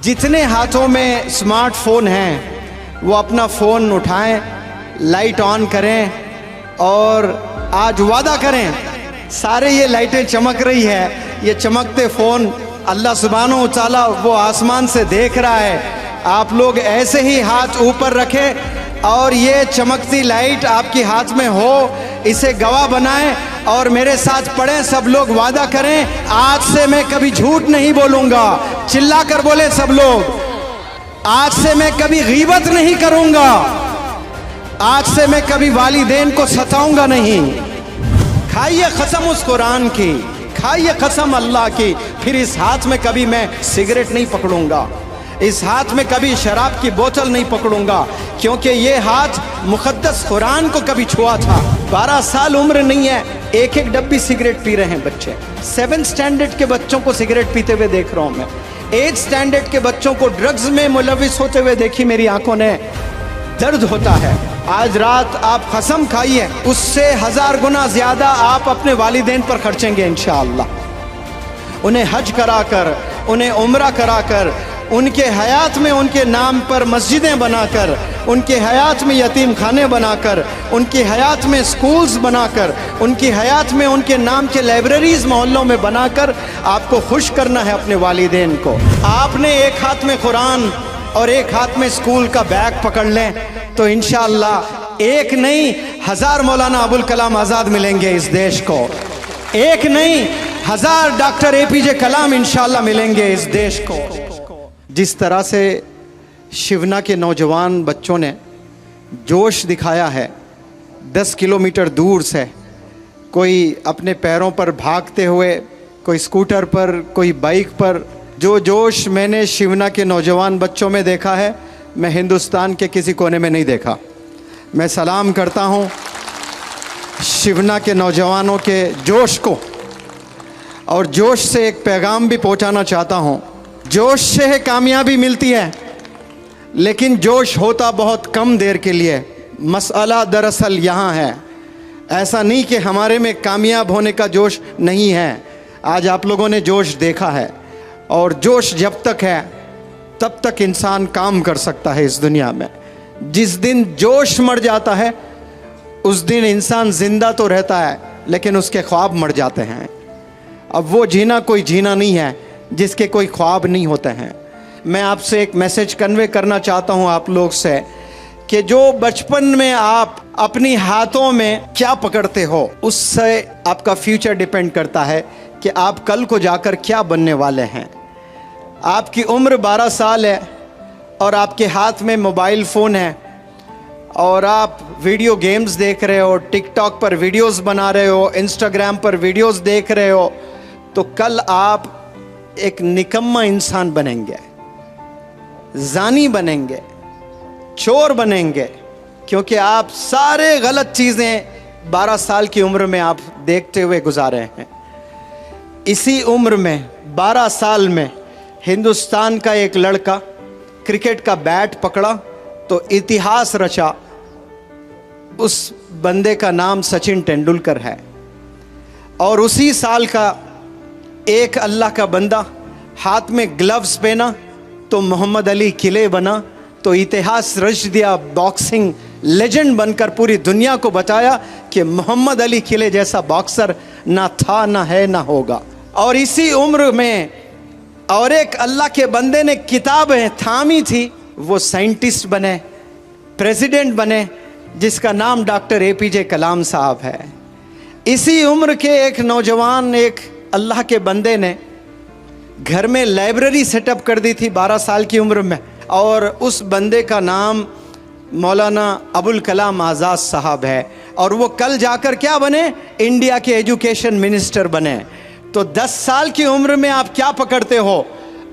जितने हाथों में स्मार्टफोन हैं वो अपना फ़ोन उठाएं, लाइट ऑन करें और आज वादा करें, सारे ये लाइटें चमक रही है, ये चमकते फ़ोन अल्लाह सुब्हानहू व तआला वो आसमान से देख रहा है। आप लोग ऐसे ही हाथ ऊपर रखें और ये चमकती लाइट आपके हाथ में हो, इसे गवाह बनाएं और मेरे साथ पढ़ें। सब लोग वादा करें, आज से मैं कभी झूठ नहीं बोलूँगा। चिल्ला कर बोले सब लोग, आज से मैं कभी गीबत नहीं करूँगा, आज से मैं कभी वालिदैन को सताऊँगा नहीं। खाइए कसम उस कुरान की, खाइए कसम अल्लाह की, फिर इस हाथ में कभी मैं सिगरेट नहीं पकड़ूंगा, इस हाथ में कभी शराब की बोतल नहीं पकड़ूंगा, क्योंकि ये हाथ मुकद्दस कुरान को कभी छुआ था। 12 साल उम्र नहीं है, एक एक डब्बी सिगरेट पी रहे हैं बच्चे। 7th स्टैंडर्ड के बच्चों को सिगरेट पीते हुए देख रहा हूं मैं। 8th स्टैंडर्ड के बच्चों को ड्रग्स में मुलविस होते हुए देखी मेरी आंखों ने। दर्द होता है। आज रात आप कसम खाइए, उससे 1000 गुना ज्यादा आप अपने वालिदैन पर खर्चेंगे इंशाअल्लाह। उन्हें हज कराकर, उन्हें उम्रा कराकर, उनके हयात में उनके नाम पर मस्जिदें बनाकर, उनके हयात में यतीम खाने बनाकर, उनकी हयात में स्कूल्स बनाकर, उनकी हयात में उनके नाम के लाइब्रेरीज मोहल्लों में बनाकर आपको खुश करना है अपने वालिदैन को। आपने एक हाथ में कुरान और एक हाथ में स्कूल का बैग पकड़ लें तो इंशाअल्लाह एक नहीं 1000 मौलाना अबुल कलाम आज़ाद मिलेंगे इस देश को। एक नहीं 1000 डॉक्टर APJ कलाम इंशाअल्लाह मिलेंगे इस देश को। जिस तरह से शिवना के नौजवान बच्चों ने जोश दिखाया है, 10 किलोमीटर दूर से, कोई अपने पैरों पर भागते हुए, कोई स्कूटर पर, कोई बाइक पर, जो जोश मैंने शिवना के नौजवान बच्चों में देखा है मैं हिंदुस्तान के किसी कोने में नहीं देखा। मैं सलाम करता हूँ शिवना के नौजवानों के जोश को, और जोश से एक पैगाम भी पहुँचाना चाहता हूँ। जोश से है कामयाबी मिलती है, लेकिन जोश होता बहुत कम देर के लिए। मसला दरअसल यहाँ है, ऐसा नहीं कि हमारे में कामयाब होने का जोश नहीं है। आज आप लोगों ने जोश देखा है, और जोश जब तक है तब तक इंसान काम कर सकता है इस दुनिया में। जिस दिन जोश मर जाता है उस दिन इंसान जिंदा तो रहता है लेकिन उसके ख्वाब मर जाते हैं। अब वो जीना कोई जीना नहीं है जिसके कोई ख्वाब नहीं होते हैं। मैं आपसे एक मैसेज कन्वे करना चाहता हूँ आप लोग से कि जो बचपन में आप अपनी हाथों में क्या पकड़ते हो उससे आपका फ्यूचर डिपेंड करता है कि आप कल को जाकर क्या बनने वाले हैं। आपकी उम्र 12 साल है और आपके हाथ में मोबाइल फ़ोन है और आप वीडियो गेम्स देख रहे हो, टिकटॉक पर वीडियोस बना रहे हो, इंस्टाग्राम पर वीडियोस देख रहे हो, तो कल आप एक निकम्मा इंसान बनेंगे, जानी बनेंगे, चोर बनेंगे, क्योंकि आप सारे गलत चीज़ें 12 साल की उम्र में आप देखते हुए गुजारे हैं। इसी उम्र में 12 साल में हिंदुस्तान का एक लड़का क्रिकेट का बैट पकड़ा तो इतिहास रचा। उस बंदे का नाम सचिन तेंदुलकर है। और उसी साल का एक अल्लाह का बंदा हाथ में ग्लव्स पहना तो मोहम्मद अली किले बना, तो इतिहास रच दिया। बॉक्सिंग लेजेंड बनकर पूरी दुनिया को बताया कि मोहम्मद अली किले जैसा बॉक्सर ना था, ना है, ना होगा। और इसी उम्र में और एक अल्लाह के बंदे ने किताबें थामी थी, वो साइंटिस्ट बने, प्रेसिडेंट बने, जिसका नाम डॉक्टर APJ कलाम साहब है। इसी उम्र के एक नौजवान, एक अल्लाह के बंदे ने घर में लाइब्रेरी सेटअप कर दी थी 12 साल की उम्र में, और उस बंदे का नाम मौलाना अबुल कलाम आज़ाद साहब है। और वो कल जाकर क्या बने? इंडिया के एजुकेशन मिनिस्टर बने। तो 10 साल की उम्र में आप क्या पकड़ते हो,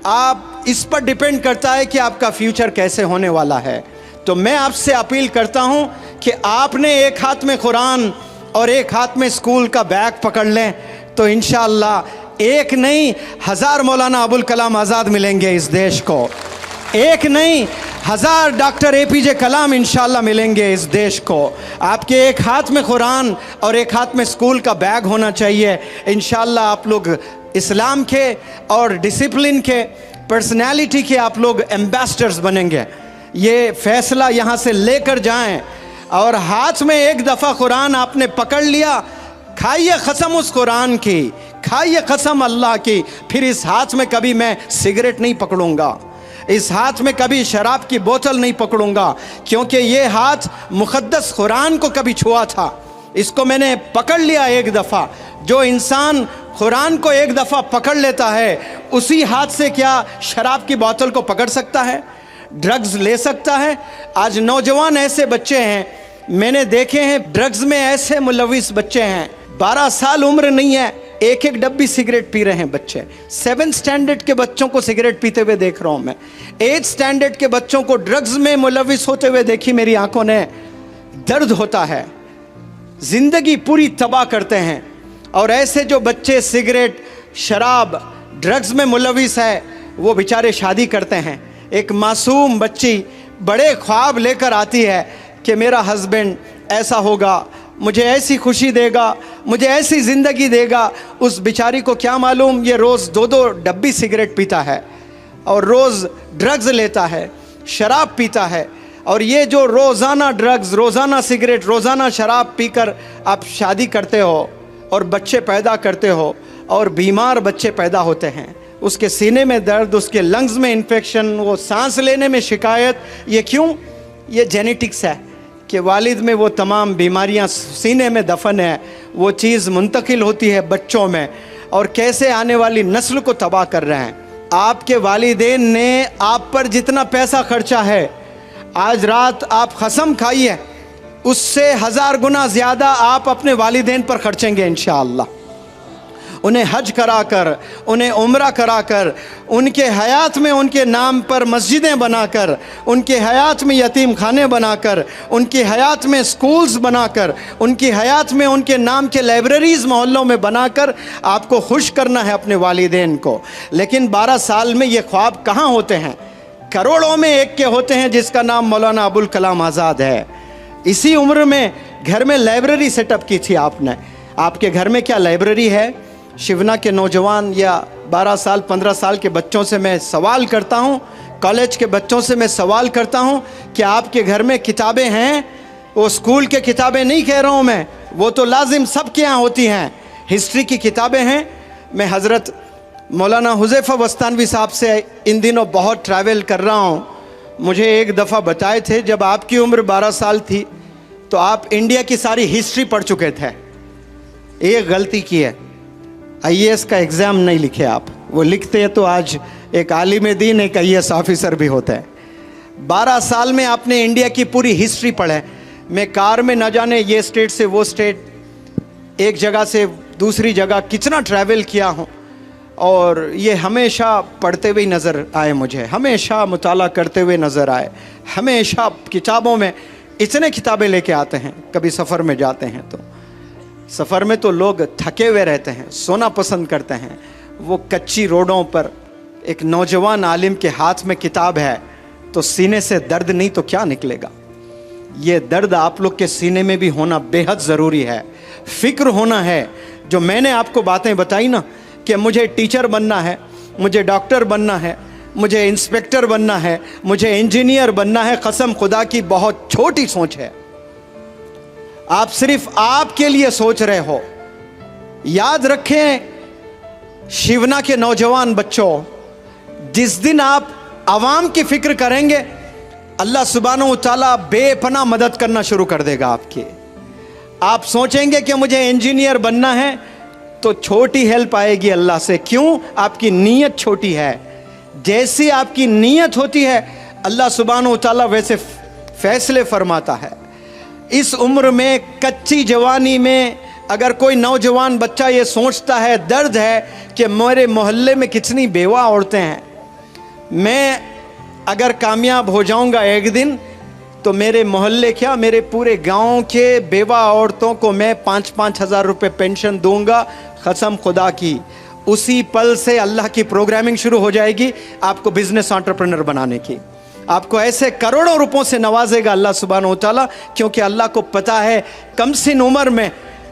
आप इस पर डिपेंड करता है कि आपका फ्यूचर कैसे होने वाला है। तो मैं आपसे अपील करता हूं कि आपने एक हाथ में कुरान और एक हाथ में स्कूल का बैग पकड़ लें तो इंशाअल्लाह एक नहीं 1000 मौलाना अबुल कलाम आज़ाद मिलेंगे इस देश को। एक नहीं 1000 डॉक्टर APJ कलाम इंशाअल्लाह मिलेंगे इस देश को। आपके एक हाथ में कुरान और एक हाथ में स्कूल का बैग होना चाहिए। इंशाअल्लाह आप लोग इस्लाम के और डिसिप्लिन के पर्सनैलिटी के आप लोग एम्बेसडर्स बनेंगे। ये फैसला यहाँ से लेकर जाएं और हाथ में एक दफ़ा कुरान आपने पकड़ लिया, खाइए कसम उस कुरान की, खाइए कसम अल्लाह की, फिर इस हाथ में कभी मैं सिगरेट नहीं पकड़ूंगा, इस हाथ में कभी शराब की बोतल नहीं पकड़ूंगा, क्योंकि ये हाथ मुक़द्दस कुरान को कभी छुआ था, इसको मैंने पकड़ लिया एक दफ़ा। जो इंसान कुरान को एक दफ़ा पकड़ लेता है, उसी हाथ से क्या शराब की बोतल को पकड़ सकता है, ड्रग्स ले सकता है? आज नौजवान ऐसे बच्चे हैं मैंने देखे हैं, ड्रग्स में ऐसे मुलविस बच्चे हैं, 12 साल उम्र नहीं है, एक एक डब्बी सिगरेट पी रहे हैं बच्चे। 7th स्टैंडर्ड के बच्चों को सिगरेट पीते हुए देख रहा हूं मैं, 8th स्टैंडर्ड के बच्चों को ड्रग्स में मुलविस होते हुए देखी मेरी आंखों ने। दर्द होता है, जिंदगी पूरी तबाह करते हैं। और ऐसे जो बच्चे सिगरेट, शराब, ड्रग्स में मुलविस है, वो बेचारे शादी करते हैं। एक मासूम बच्ची बड़े ख्वाब लेकर आती है कि मेरा हस्बैंड ऐसा होगा, मुझे ऐसी खुशी देगा, मुझे ऐसी ज़िंदगी देगा। उस बेचारी को क्या मालूम ये रोज़ 2-2 डब्बी सिगरेट पीता है और रोज़ ड्रग्स लेता है, शराब पीता है। और ये जो रोज़ाना ड्रग्स, रोज़ाना सिगरेट, रोज़ाना शराब पीकर आप शादी करते हो और बच्चे पैदा करते हो और बीमार बच्चे पैदा होते हैं, उसके सीने में दर्द, उसके लंग्स में इन्फेक्शन, वो सांस लेने में शिकायत, ये क्यों? ये जेनेटिक्स है कि वालिद में वो तमाम बीमारियां सीने में दफन है, वो चीज़ मुंतकिल होती है बच्चों में, और कैसे आने वाली नस्ल को तबाह कर रहे हैं। आपके वालिदैन ने आप पर जितना पैसा खर्चा है, आज रात आप कसम खाइए उससे 1000 गुना ज़्यादा आप अपने वालिदैन पर खर्चेंगे इंशाअल्लाह। उन्हें हज कराकर, उन्हें उम्रा कराकर, उनके हयात में उनके नाम पर मस्जिदें बनाकर, उनके हयात में यतीम खाने बनाकर, उनकी हयात में स्कूल्स बनाकर, उनकी हयात में उनके नाम के लाइब्रेरीज़ मोहल्लों में बनाकर आपको खुश करना है अपने वालिदैन को। लेकिन 12 साल में ये ख्वाब कहाँ होते हैं? करोड़ों में एक के होते हैं जिसका नाम मौलाना अबुल कलाम आज़ाद है। इसी उम्र में घर में लाइब्रेरी सेटअप की थी आपने। आपके घर में क्या लाइब्रेरी है? शिवना के नौजवान या 12 साल 15 साल के बच्चों से मैं सवाल करता हूँ, कॉलेज के बच्चों से मैं सवाल करता हूँ कि आपके घर में किताबें हैं? वो स्कूल के किताबें नहीं कह रहा हूँ मैं, वो तो लाजिम सबके यहाँ होती हैं। हिस्ट्री की किताबें हैं। मैं हज़रत मौलाना हुज़ैफ़ा बस्तानवी साहब से इन दिनों बहुत ट्रैवल कर रहा हूँ। मुझे एक दफ़ा बताए थे जब आपकी उम्र 12 साल थी तो आप इंडिया की सारी हिस्ट्री पढ़ चुके थे। एक गलती की है, IAS का एग्ज़ाम नहीं लिखे आप, वो लिखते हैं तो आज एक आलिम दीन, एक IAS ऑफिसर भी होता है। 12 साल में आपने इंडिया की पूरी हिस्ट्री पढ़े। मैं कार में न जाने ये स्टेट से वो स्टेट, एक जगह से दूसरी जगह कितना ट्रैवल किया हूँ, और ये हमेशा पढ़ते हुए नज़र आए, मुझे हमेशा मुताला करते हुए नज़र आए। हमेशा किताबों में इतने किताबें लेके आते हैं। कभी सफ़र में जाते हैं तो सफ़र में तो लोग थके हुए रहते हैं, सोना पसंद करते हैं। वो कच्ची रोडों पर एक नौजवान आलिम के हाथ में किताब है तो सीने से दर्द नहीं तो क्या निकलेगा? ये दर्द आप लोग के सीने में भी होना बेहद ज़रूरी है। फ़िक्र होना है। जो मैंने आपको बातें बताई ना कि मुझे टीचर बनना है, मुझे डॉक्टर बनना है, मुझे इंस्पेक्टर बनना है, मुझे इंजीनियर बनना है, कसम खुदा की बहुत छोटी सोच है। आप सिर्फ आपके लिए सोच रहे हो। याद रखें शिवना के नौजवान बच्चों, जिस दिन आप आवाम की फिक्र करेंगे, अल्लाह सुब्हानहू तआला बेपनाह मदद करना शुरू कर देगा आपकी। आप सोचेंगे कि मुझे इंजीनियर बनना है तो छोटी हेल्प आएगी अल्लाह से। क्यों? आपकी नीयत छोटी है। जैसी आपकी नीयत होती है अल्लाह सुब्हानहू तआला वैसे फैसले फरमाता है। इस उम्र में, कच्ची जवानी में, अगर कोई नौजवान बच्चा ये सोचता है, दर्द है कि मेरे मोहल्ले में कितनी बेवा औरतें हैं, मैं अगर कामयाब हो जाऊंगा एक दिन तो मेरे मोहल्ले क्या, मेरे पूरे गांव के बेवा औरतों को मैं 5-5 हज़ार रुपये पेंशन दूंगा, कसम खुदा की। उसी पल से अल्लाह की प्रोग्रामिंग शुरू हो जाएगी आपको बिजनेस एंटरप्रेन्योर बनाने की। आपको ऐसे करोड़ों रुपयों से नवाजेगा अल्लाह सुब्हानहू तआला, क्योंकि अल्लाह को पता है कम सिन उम्र में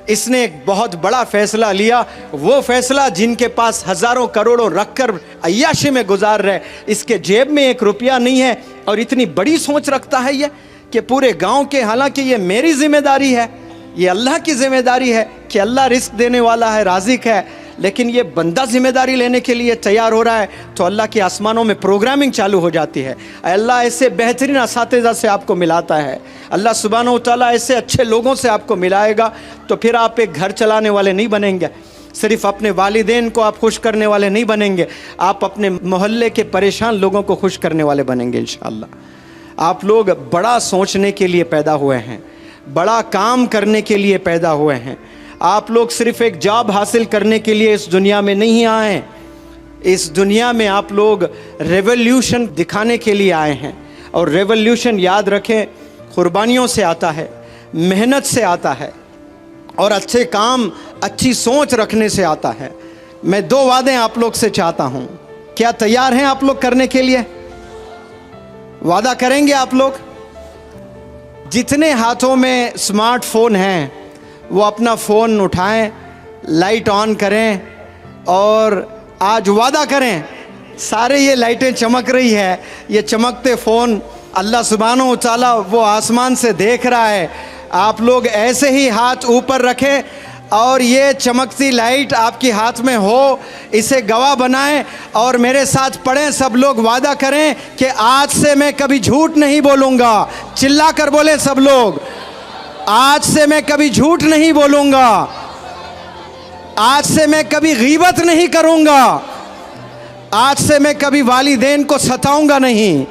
इसने एक बहुत बड़ा फैसला लिया, वो फैसला जिनके पास हजारों करोड़ों रखकर अय्याशी में गुजार रहे, इसके जेब में एक रुपया नहीं है और इतनी बड़ी सोच रखता है ये कि पूरे गांव के, हालांकि ये मेरी जिम्मेदारी है, ये अल्लाह की जिम्मेदारी है कि अल्लाह रिस्क देने वाला है, राज़िक है, लेकिन ये बंदा जिम्मेदारी लेने के लिए तैयार हो रहा है तो अल्लाह के आसमानों में प्रोग्रामिंग चालू हो जाती है। अल्लाह ऐसे बेहतरीन असातिज़ा से आपको मिलाता है, अल्लाह सुब्हानहू व तआला ऐसे अच्छे लोगों से आपको मिलाएगा, तो फिर आप एक घर चलाने वाले नहीं बनेंगे, सिर्फ अपने वालिदैन को आप खुश करने वाले नहीं बनेंगे, आप अपने मोहल्ले के परेशान लोगों को खुश करने वाले बनेंगे इंशाअल्लाह। आप लोग बड़ा सोचने के लिए पैदा हुए हैं, बड़ा काम करने के लिए पैदा हुए हैं। आप लोग सिर्फ एक जॉब हासिल करने के लिए इस दुनिया में नहीं आए, इस दुनिया में आप लोग रेवोल्यूशन दिखाने के लिए आए हैं। और रेवोल्यूशन याद रखें, कुर्बानियों से आता है, मेहनत से आता है और अच्छे काम, अच्छी सोच रखने से आता है। मैं 2 वादे आप लोग से चाहता हूँ, क्या तैयार हैं आप लोग करने के लिए? वादा करेंगे आप लोग? जितने हाथों में स्मार्टफोन हैं वो अपना फ़ोन उठाएं, लाइट ऑन करें और आज वादा करें, सारे ये लाइटें चमक रही है, ये चमकते फ़ोन अल्लाह सुब्हानहू व तआला वो आसमान से देख रहा है। आप लोग ऐसे ही हाथ ऊपर रखें और ये चमकती लाइट आपके हाथ में हो, इसे गवाह बनाएं और मेरे साथ पढ़ें। सब लोग वादा करें कि आज से मैं कभी झूठ नहीं बोलूँगा। चिल्ला कर बोले सब लोग, आज से मैं कभी झूठ नहीं बोलूँगा, आज से मैं कभी गीबत नहीं करूँगा, आज से मैं कभी वालिदैन को सताऊँगा नहीं।